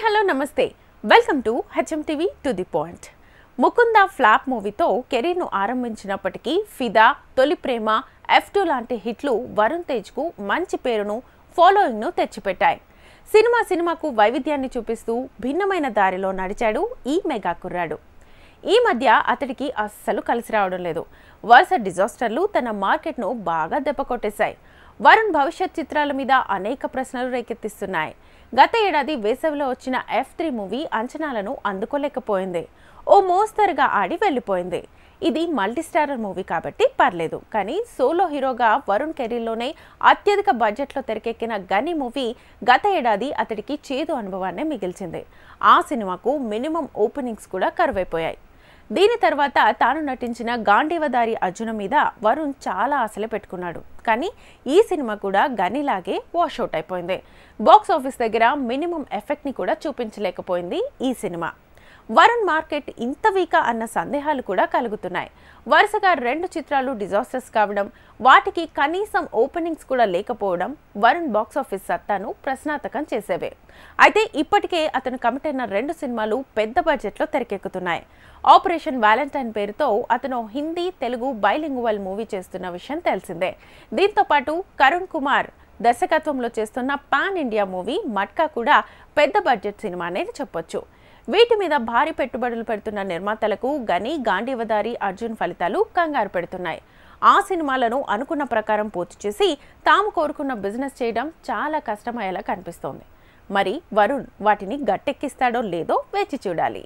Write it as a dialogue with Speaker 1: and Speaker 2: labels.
Speaker 1: Hello నమస్తే welcome to HM TV to the point. Mukunda flop మూవీతో కెరీర్ను ఆరంభించినప్పటికీ ఫిదా, తొలి ప్రేమ, F2 లాంటి హిట్లు వరుణ్ తేజ్కు మంచి పేరును, ఫాలోయింగ్ను తెచ్చిపెట్టాయి. సినిమాకు వైవిధ్యాన్ని చూపిస్తూ భిన్నమైన దారిలో నడిచాడు ఈ మెగా కుర్రాడు. ఈ మధ్య అతడికి అస్సలు కలిసి రావడం లేదు. వరుస డిజాస్టర్లు తన మార్కెట్ను బాగా దెబ్బకొట్టేశాయి. వరుణ్ భవిష్యత్ చిత్రాల మీద అనేక ప్రశ్నలు రేకెత్తిస్తున్నాయి. గత ఏడాది వేసవిలో వచ్చిన F3 మూవీ అంచనాలను అందుకోలేకపోయింది. ఓ మోస్తరుగా ఆడి వెళ్ళిపోయింది. ఇది మల్టీస్టారర్ మూవీ కాబట్టి పర్లేదు, కానీ సోలో హీరోగా వరుణ్ కెరీర్లోనే అత్యధిక బడ్జెట్లో తెరకెక్కిన గని మూవీ గత ఏడాది అతడికి చేదు అనుభవాన్ని మిగిల్చింది. ఆ సినిమాకు మినిమం ఓపెనింగ్స్ కూడా కరువైపోయాయి. దీని తర్వాత తాను నటించిన గాంధీవదారి అర్జున మీద వరుణ్ చాలా ఆశలు పెట్టుకున్నాడు. కానీ ఈ సినిమా కూడా గనిలాగే వాషౌట్ అయిపోయింది. బాక్స్ ఆఫీస్ దగ్గర మినిమం ఎఫెక్ట్ని కూడా చూపించలేకపోయింది ఈ సినిమా. వరుణ్ మార్కెట్ ఇంత వీకా అన్న సందేహాలు కూడా కలుగుతున్నాయి. వరుసగా 2 చిత్రాలు డిజాస్టర్స్ కావడం, వాటికి కనీసం ఓపెనింగ్స్ కూడా లేకపోవడం వరుణ్ బాక్సాఫీస్ సత్తాను ప్రశ్నార్థకం చేసేవే. అయితే ఇప్పటికే అతను కమిట్ అయిన 2 సినిమాలు పెద్ద బడ్జెట్లో తెరకెక్కుతున్నాయి. ఆపరేషన్ వ్యాలంటైన్ పేరుతో అతను హిందీ, తెలుగు బైలింగువల్ మూవీ చేస్తున్న విషయం తెలిసిందే. దీంతో పాటు కరుణ్ కుమార్ దర్శకత్వంలో చేస్తున్న పాన్ ఇండియా మూవీ మట్కా కూడా పెద్ద బడ్జెట్ సినిమా అనేది చెప్పొచ్చు. వీటి మీద భారీ పెట్టుబడులు పెడుతున్న నిర్మాతలకు గని, గాంధీవదారి అర్జున్ ఫలితాలు కంగారు పెడుతున్నాయి. ఆ సినిమాలను అనుకున్న ప్రకారం పూర్తి చేసి తాము కోరుకున్న బిజినెస్ చేయడం చాలా కష్టమయ్యేలా కనిపిస్తోంది. మరి వరుణ్ వాటిని గట్టెక్కిస్తాడో లేదో వేచి చూడాలి.